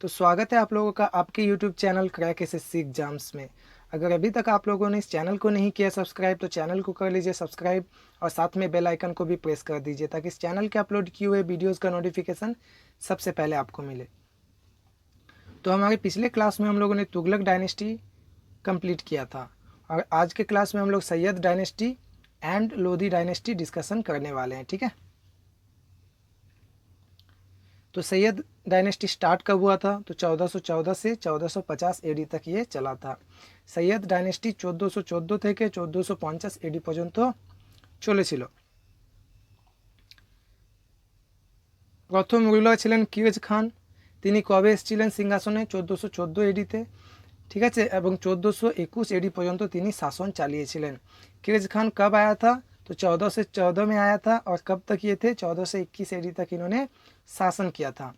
तो स्वागत है आप लोगों का आपके YouTube channel crack SSC exams में। अगर अभी तक आप लोगों ने इस चैनल को नहीं किया सब्सक्राइब तो चैनल को कर लीजिए सब्सक्राइब और साथ में बेल आइकन को भी प्रेस कर दीजिए ताकि इस चैनल के अपलोड किए हुए वीडियोज़ का नोटिफिकेशन सबसे पहले आपको मिले। तो हमारे पिछले क्लास में हम लोगों ने तुगलक डायनेस्टी कंप्लीट किया था और आज के क्लास में हम लोग Syed dynasty and Lodhi dynasty discussion करने वाले हैं। ठीक है, तो सैयद डायनेस्टी स्टार्ट कब हुआ था? तो 1414 से 1450 एडी तक ये चला था। सैयद डायनेस्टी 1414 থেকে 1450 এডি পর্যন্ত চলেছিল। প্রথম রুলার ছিলেন কিরেজ খান। তিনি কবে এসেছিলেন সিংহাসনে? 1414 এডিতে, ঠিক আছে, এবং 1421 एडी পর্যন্ত তিনি শাসন চালিয়েছিলেন। किरेज खान कब आया था? तो 1414 में आया था और कब तक ये थे? 1421 एडी तक इन्होंने शासन किया था।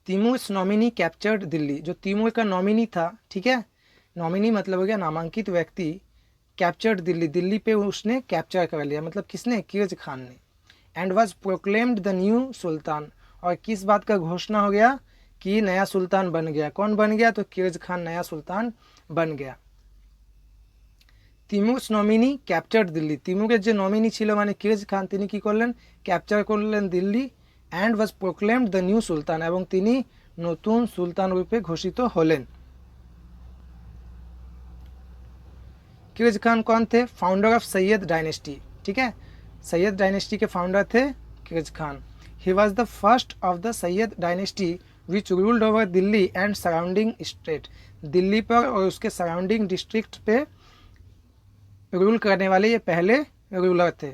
Timur nominee captured Delhi. जो तिमूर का नॉमिनी था, ठीक है, नॉमिनी मतलब हो गया नामांकित व्यक्ति, कैप्चर्ड दिल्ली, दिल्ली पे उसने कैप्चर कर लिया, मतलब किसने? किरेज खान ने। And was proclaimed the new sultan. और किस बात का घोषणा हो गया कि नया सुल्तान बन गया? कौन बन गया? तो किरेज खान नया सुल्तान बन गया। তিমুরস নমিনি ক্যাপচার্ড দিল্লি। তিমুরের যে নমিনি ছিল মানে কিরেজ খান, তিনি কি করলেন? ক্যাপচার করলেন Delhi. And was proclaimed the new sultan, এবং তিনি নতুন সুলতান রূপে ঘোষিত হলেন। किरेज खान कौन थे? Founder of Sayyid dynasty. ठीक है, सैयद डायनेस्टी के फाउंडर थे किरेज Khan. He was the first of the Sayyid dynasty which ruled over Delhi and surrounding state. Delhi पर और उसके सराउंडिंग डिस्ट्रिक्ट पे रूल करने वाले ये पहले रूलर थे।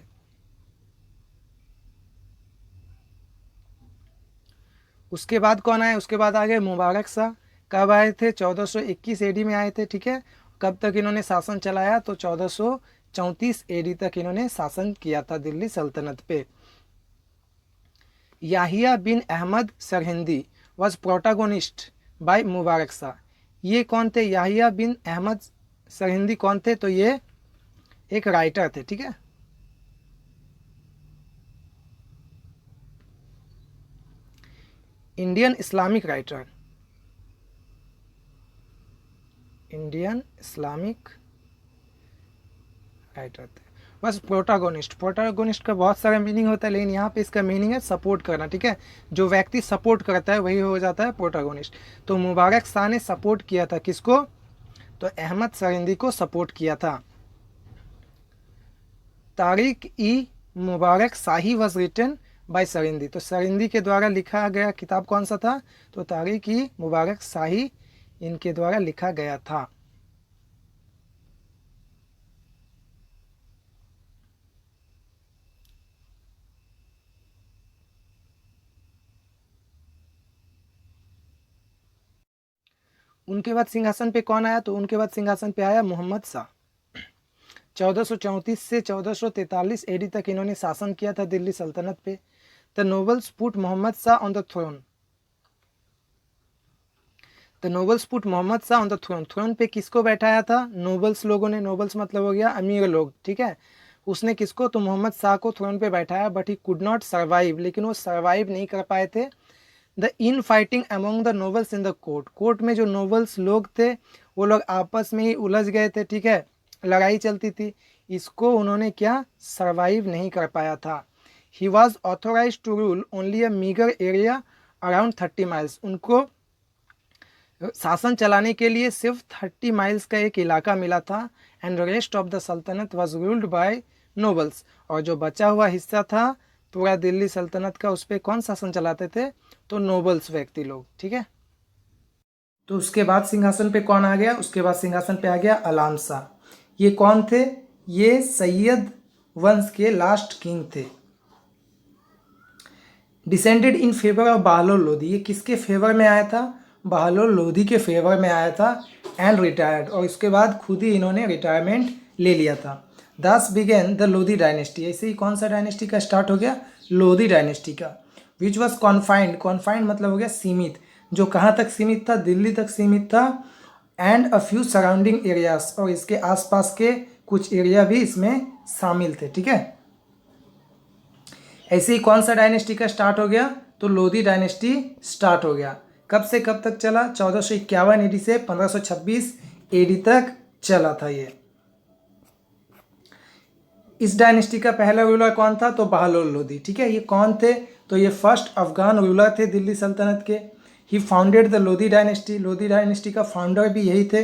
उसके बाद कौन आए? उसके बाद आ गए मुबारक शाह। कब आए थे? 1421 एडी में आए थे। ठीक है, कब तक इन्होंने शासन चलाया? तो 1434 एडी तक इन्होंने शासन किया था दिल्ली सल्तनत पे। Yahya bin Ahmad Sirhindi was protagonist by Mubarak Shah. ये कौन थे? याहिया बिन अहमद सरहिंदी कौन थे? तो ये एक राइटर थे। ठीक है, Indian Islamic writer, Indian Islamic writer थे। बस प्रोटागोनिस्ट, प्रोटागोनिस्ट का बहुत सारा मीनिंग होता है लेकिन यहाँ पे इसका मीनिंग है सपोर्ट करना। ठीक है, जो व्यक्ति सपोर्ट करता है वही हो जाता है प्रोटागोनिस्ट। तो मुबारक शाह ने सपोर्ट किया था किसको? तो अहमद सरहिंदी को सपोर्ट किया था। तारिक ई मुबारक शाही वॉज रिटन बाय सरहिंदी। तो सरहिंदी के द्वारा लिखा गया किताब कौन सा था? तो तारिक ई मुबारक शाही इनके द्वारा लिखा गया था। उनके बाद सिंहासन पे कौन आया? तो उनके बाद सिंहासन पे आया मोहम्मद शाह। 1434 से 1443 एडी तक इन्होंने शासन किया था दिल्ली सल्तनत पे। The nobles put Mohammad Shah on the throne. The nobles put Mohammad Shah on the throne. Throne पे किसको बैठाया था? नोबल्स लोगों ने। नोबल्स मतलब हो गया अमीर लोग। ठीक है, उसने किसको? तो मोहम्मद शाह को थ्रोन पे बैठाया, but he could not survive, लेकिन वो सर्वाइव नहीं कर पाए थे। The in fighting among the nobles in the court. Court में जो नोबल्स लोग थे वो लोग आपस में ही उलझ गए थे। ठीक है, लड़ाई चलती थी, इसको उन्होंने क्या? सर्वाइव नहीं कर पाया था। He was authorise to rule only a meagre area around 30 miles. उनको शासन चलाने के लिए सिर्फ 30 माइल्स का एक इलाका मिला था। एंड रेस्ट ऑफ द सल्तनत वॉज रूल्ड बाय नोबल्स। और जो बचा हुआ हिस्सा था पूरा दिल्ली सल्तनत का, उस पर कौन शासन चलाते थे? तो नोबल्स व्यक्ति लोग। ठीक है, तो उसके बाद सिंहासन पे कौन आ गया? उसके बाद सिंहासन पे आ गया अलाम शाह। ये कौन थे? ये सैयद वंश के लास्ट किंग थे। Descended in favour of Bahlol Lodhi. ये किसके फेवर में आया था? बहलोल लोधी के फेवर में आया था। एंड रिटायर्ड, और इसके बाद खुद ही इन्होंने रिटायरमेंट ले लिया था। दस बिगेन द लोधी डायनेस्टी। ऐसे ही कौन सा डायनेस्टी का स्टार्ट हो गया? लोधी डायनेस्टी का। विच वॉज कॉन्फाइंड, कॉन्फाइंड मतलब हो गया सीमित। जो कहाँ तक सीमित था? दिल्ली तक सीमित था। And a few surrounding areas, और इसके आसपास के कुछ एरिया भी इसमें शामिल थे। ठीक है, ऐसे ही कौन सा डायनेस्टी का स्टार्ट हो गया? तो लोधी डायनेस्टी स्टार्ट हो गया। कब से कब तक चला? 1451 एडी से 1526 एडी तक चला था ये। इस डायनेस्टी का पहला रूलर कौन था? तो बहलोल लोदी। ठीक है, ये कौन थे? तो ये फर्स्ट अफगान रूलर थे दिल्ली सल्तनत के। He founded the Lodi dynasty. Lodi dynasty का फाउंडर भी यही थे।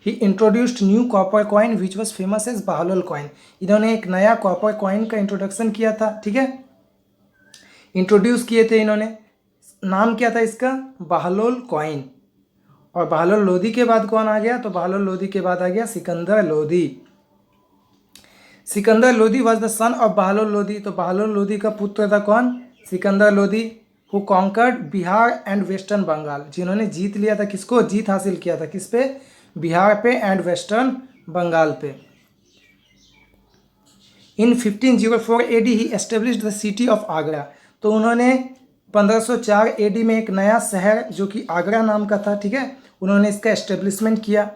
He introduced new copper coin which was famous as Bahlol coin. इन्होंने एक नया कॉपर कॉइन का इंट्रोडक्शन किया था। ठीक है, इंट्रोड्यूस किए थे इन्होंने। नाम क्या था इसका? बहलोल कॉइन। और बहलोल लोदी के बाद कौन आ गया? तो बहलोल लोदी के बाद आ गया Sikandar Lodi. Sikandar Lodi was the son of Bahlol Lodi. तो बहलोल लोदी का पुत्र था कौन? Sikandar Lodi. Who conquered Bihar and western Bengal. जिन्होंने जीत लिया था किसको? जीत हासिल किया था किस पे? बिहार पे एंड वेस्टर्न बंगाल पे। In 1504 AD he established the city of Agra. तो उन्होंने 1504 एडी में एक नया शहर जो कि आगरा नाम का था, ठीक है, उन्होंने इसका एस्टेब्लिशमेंट किया।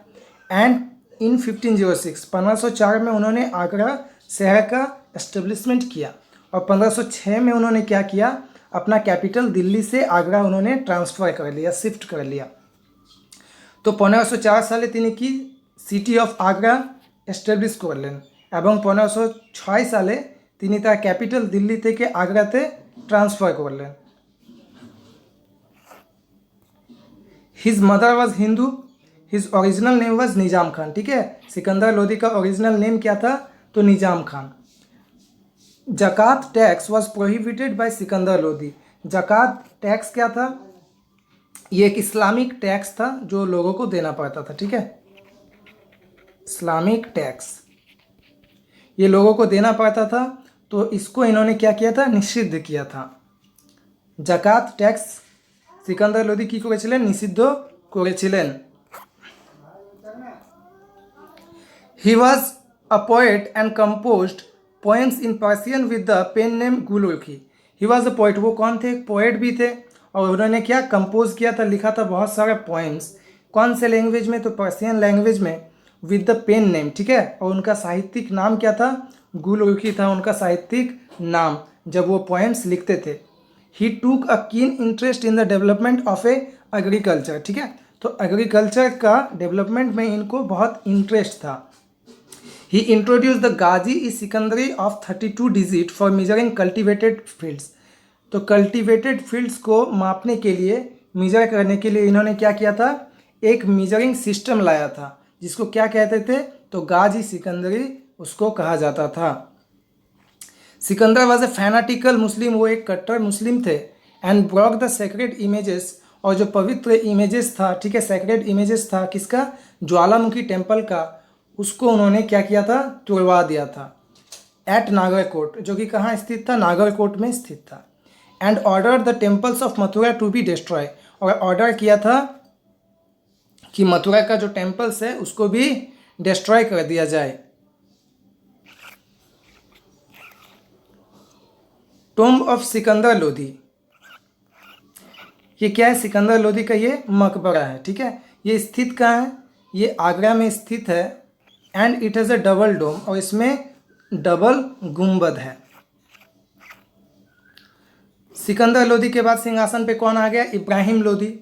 एंड इन 1504 में उन्होंने आगरा शहर का एस्टेब्लिशमेंट किया। और 1506 में उन्होंने क्या किया? अपना कैपिटल दिल्ली से आगरा उन्होंने ट्रांसफ़र कर लिया, शिफ्ट कर लिया। तो 1504 साले তিনি কি সিটি অফ আগ্রা এস্টাবলিশ করলেন এবং 1506 সালে তিনি তার ক্যাপিটাল দিল্লি থেকে আগ্রাতে ট্রান্সফার করলেন। His mother was Hindu. His original name was Nizam Khan. ठीक है, सिकंदर लोदी का ओरिजिनल नेम क्या था? तो निज़ाम खान। जकात tax was prohibited by Sikandar Lodi. जकात टैक्स क्या था? ये एक इस्लामिक टैक्स था जो लोगों को देना पड़ता था। ठीक है, इस्लामिक टैक्स ये लोगों को देना पड़ता था, तो इसको इन्होंने क्या किया था? निषिद्ध किया था। जकात टैक्स सिकंदर लोदी की করেছিলেন? নিষিদ্ধ করেছিলেন। He was a poet and composed poems in Persian with the pen name Gulrukhi. He was a poet। वो कौन थे? पोएट भी थे। और उन्होंने क्या कंपोज किया था? लिखा था बहुत सारे पोएम्स। कौन से लैंग्वेज में? तो पर्सियन लैंग्वेज में, विद द पेन नेम। ठीक है, और उनका साहित्यिक नाम क्या था? गुलरुखी था उनका साहित्यिक नाम जब वो पोएम्स लिखते थे। ही took a keen interest in the development of a agriculture. ठीक है, तो एग्रीकल्चर का डेवलपमेंट में इनको बहुत इंटरेस्ट था। He introduce the Gaz i Sikandari of 32 digit for measuring cultivated fields. तो कल्टिवेटेड फील्ड्स को मापने के लिए, मेजर करने के लिए इन्होंने क्या किया था? एक मेजरिंग सिस्टम लाया था जिसको क्या कहते थे? तो गाजी सिकंदरी उसको कहा जाता था। सिकंदर वॉज ए फैनाटिकल मुस्लिम। वो एक कट्टर मुस्लिम थे। And Brock the sacred images. और जो पवित्र इमेजेस था, ठीक है, सेक्रेड इमेजेस था किसका? ज्वालामुखी टेम्पल का, उसको उन्होंने क्या किया था? तुड़वा दिया था। एट नागरकोट, जो कि कहाँ स्थित था? नागरकोट में स्थित था। And order the temples of Mathura to be destroy. और ऑर्डर किया था कि मथुरा का जो टेम्पल्स है उसको भी डिस्ट्रॉय कर दिया जाए। टोम्ब ऑफ सिकंदर लोदी, ये क्या है? सिकंदर लोदी का ये मकबरा है। ठीक है, ये स्थित कहाँ है? ये आगरा में स्थित है। And it has a double dome, और इसमें डबल गुंबद है। सिकंदर लोदी के बाद सिंहासन पे कौन आ गया? इब्राहिम लोदी।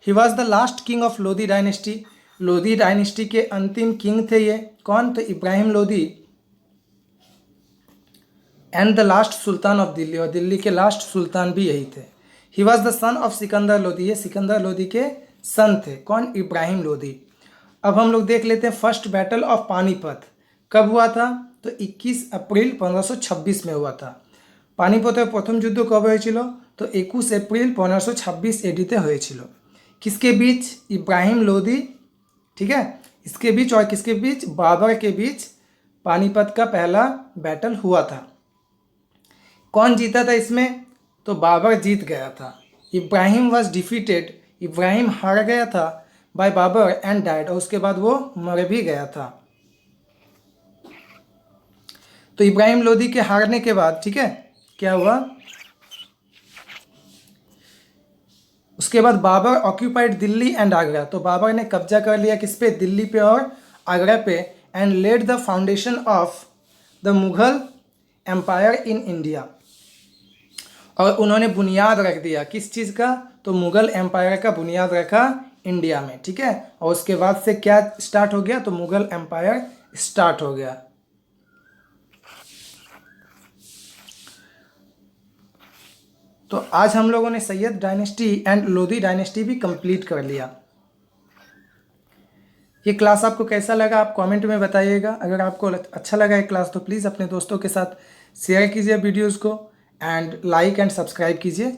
ही was the last king of Lodi dynasty. Lodi dynasty के अंतिम किंग थे ये। कौन? तो Ibrahim Lodi. And the last Sultan of Delhi, और दिल्ली के लास्ट सुल्तान भी यही थे। ही was the son of Sikandar Lodi. ये सिकंदर लोदी के सन थे। कौन? इब्राहिम लोदी। अब हम लोग देख लेते हैं फर्स्ट बैटल ऑफ पानीपत कब हुआ था? तो 21 अप्रैल 1526 में हुआ था। পানিপথের প্রথম যুদ্ধ কবে হয়েছিল? তো 21 এপ্রিল 1526 एडीते হয়েছিল। किसके बीच? इब्राहिम लोदी, ठीक है, इसके बीच, और किसके बीच? बाबर के बीच पानीपत का पहला बैटल हुआ था। कौन जीता था इसमें? तो बाबर जीत गया था। Ibrahim was defeated. इब्राहिम हार गया था बाय बाबर एंड डाइड, और उसके बाद वो मर भी गया था। तो इब्राहिम लोदी के हारने के बाद, ठीक है, क्या हुआ? उसके बाद बाबर ऑक्यूपाइड दिल्ली एंड आगरा। तो बाबर ने कब्जा कर लिया किस पे? दिल्ली पे और आगरा पे। And laid the foundation of the Mughal empire in India. और उन्होंने बुनियाद रख दिया किस चीज़ का? तो तो मुग़ल एम्पायर का बुनियाद रखा इंडिया में, ठीक है। और उसके बाद से क्या स्टार्ट हो गया, तो मुग़ल एम्पायर स्टार्ट हो गया। तो आज हम लोगों ने Syed dynasty and Lodhi dynasty भी कंप्लीट कर लिया। ये क्लास आपको कैसा लगा आप कमेंट में बताइएगा। अगर आपको अच्छा लगा ये क्लास तो प्लीज़ अपने दोस्तों के साथ शेयर कीजिए वीडियोस को, एंड लाइक एंड सब्सक्राइब कीजिए।